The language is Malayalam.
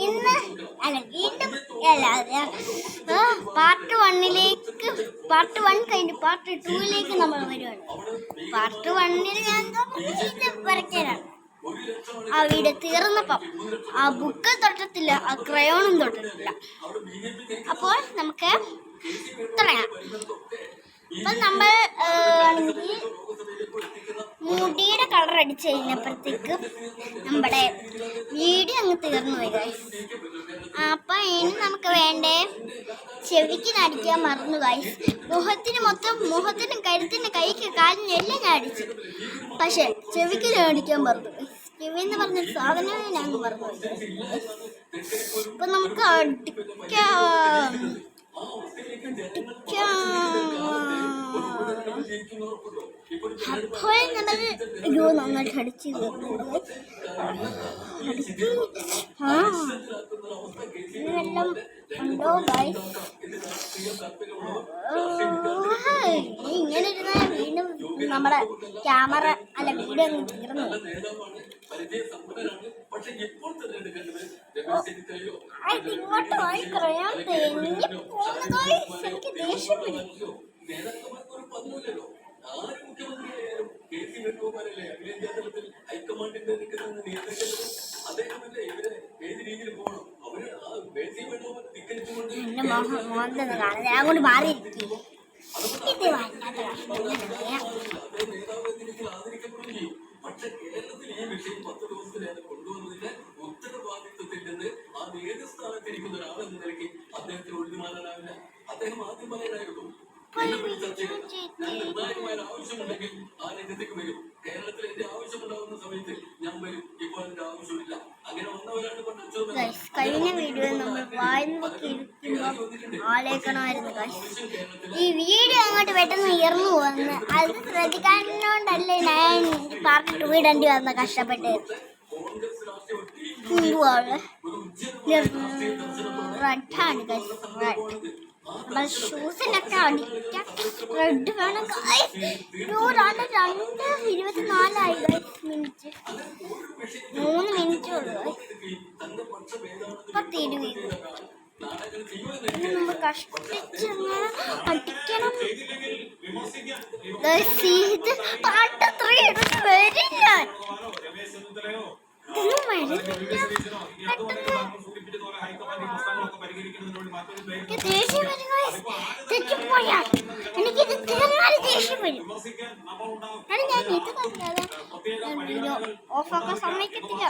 ഇന്ന് അല്ല വീണ്ടും പാർട്ട് 1 കഴിഞ്ഞ് പാർട്ട് 2 നമ്മൾ വരുവാണ്. പാർട്ട് 1 ഞാൻ വരയ്ക്കാനാണ്. ആ വീട് തീർന്നപ്പം ആ ബുക്ക് തൊട്ടിട്ടില്ല, ആ ക്രയോണും തൊട്ടിട്ടില്ല. അപ്പോൾ നമുക്ക് തുടങ്ങാം. അപ്പം നമ്മൾ മുടിയുടെ കളർ അടിച്ച് കഴിഞ്ഞപ്പോഴത്തേക്ക് നമ്മുടെ വീഡിയോ അങ്ങ് തീർന്നു പോയി ഗൈസ്. അപ്പം ഇനി നമുക്ക് വേണ്ടേ ചെവിക്കിന് അടിക്കാൻ മറന്നു ഗൈസ്. മുഖത്തിനും കഴുത്തിനും കൈക്ക് കാലിനും എല്ലാം ഞാൻ അടിച്ചു. പക്ഷെ ചെവിക്കിന് അടിക്കാൻ മറന്നു. ചെവി എന്ന് പറഞ്ഞ സാധനമേ ഞാൻ മറന്നു. അപ്പം നമുക്ക് അടിക്കാം. അപ്പോൾ നമ്മൾ നന്നായിട്ട് അടിച്ച് ഇതെല്ലാം ഉണ്ടോ ഗൈസ്? ഇങ്ങനെ ഇരുന്നാൽ വീണ്ടും നമ്മുടെ ക്യാമറ അല്ല വീഡിയോ അങ്ങ് തീർന്നു. ഇങ്ങോട്ട് വായിക്കറിയാം തെങ്ങി പോകുന്നത് എനിക്ക് ദേഷ്യം വരും. എന്റെ മോഹൻ കാണുന്നത് ഞാൻ കൊണ്ട് മാറിയിരിക്കും. ഇത് വല്ലാത്ത പക്ഷെ കേരളത്തിൽ ഈ വിഷയം 10 ദിവസത്തിലേറെ കൊണ്ടുവന്നതിന്റെ ഉത്തരവാദിത്വത്തിൽ നിന്ന് ആ ഏത് സ്ഥാനത്തിരിക്കുന്ന ഒരാളെന്ന നിലയ്ക്ക് അദ്ദേഹത്തിന് ഒഴിഞ്ഞുമാറാനാവില്ല. അദ്ദേഹം ആദ്യം പറയാനായിരുന്നു നിർണായകമായ ആവശ്യമുണ്ടെങ്കിൽ ആ രംഗത്തേക്ക് വരും. കേരളത്തിൽ എന്റെ ആവശ്യമുണ്ടാകുന്ന സമയത്ത് ഞാൻ വരും. ഇപ്പോൾ എന്റെ ആവശ്യമില്ല. അങ്ങനെ വന്നവരാണ് കഴിഞ്ഞ വീഡിയോ നമ്മൾ ആലോചിക്കണമായിരുന്നു. ഈ വീഡിയോ അങ്ങോട്ട് പെട്ടെന്ന് ഉയർന്നു പോകുന്നു. അത് ശ്രദ്ധിക്കാനോണ്ടല്ലേ ഞാൻ പാർട്ട് 2 ഇടേണ്ടി വന്ന കഷ്ടപ്പെട്ട്. റെഡാണ് ഷൂസിനൊക്കെ അടിക്കാൻ റെഡ് വേണം. 2:24 മിനിറ്റ് 3 മിനിറ്റേ ഉള്ളൂ. നമ്മൾ കഷ്ടിച്ചെന്ന് അടിക്കണം. പാട്ട് 3 വരില്ല. ദേഷ്യം വരും. തെറ്റിപ്പോയാൽ എനിക്കിത് തീർന്നാൽ ദേഷ്യം വരും. ഞാൻ ഇത് ഓഫാക്കാൻ സമ്മതിക്കത്തില്ല.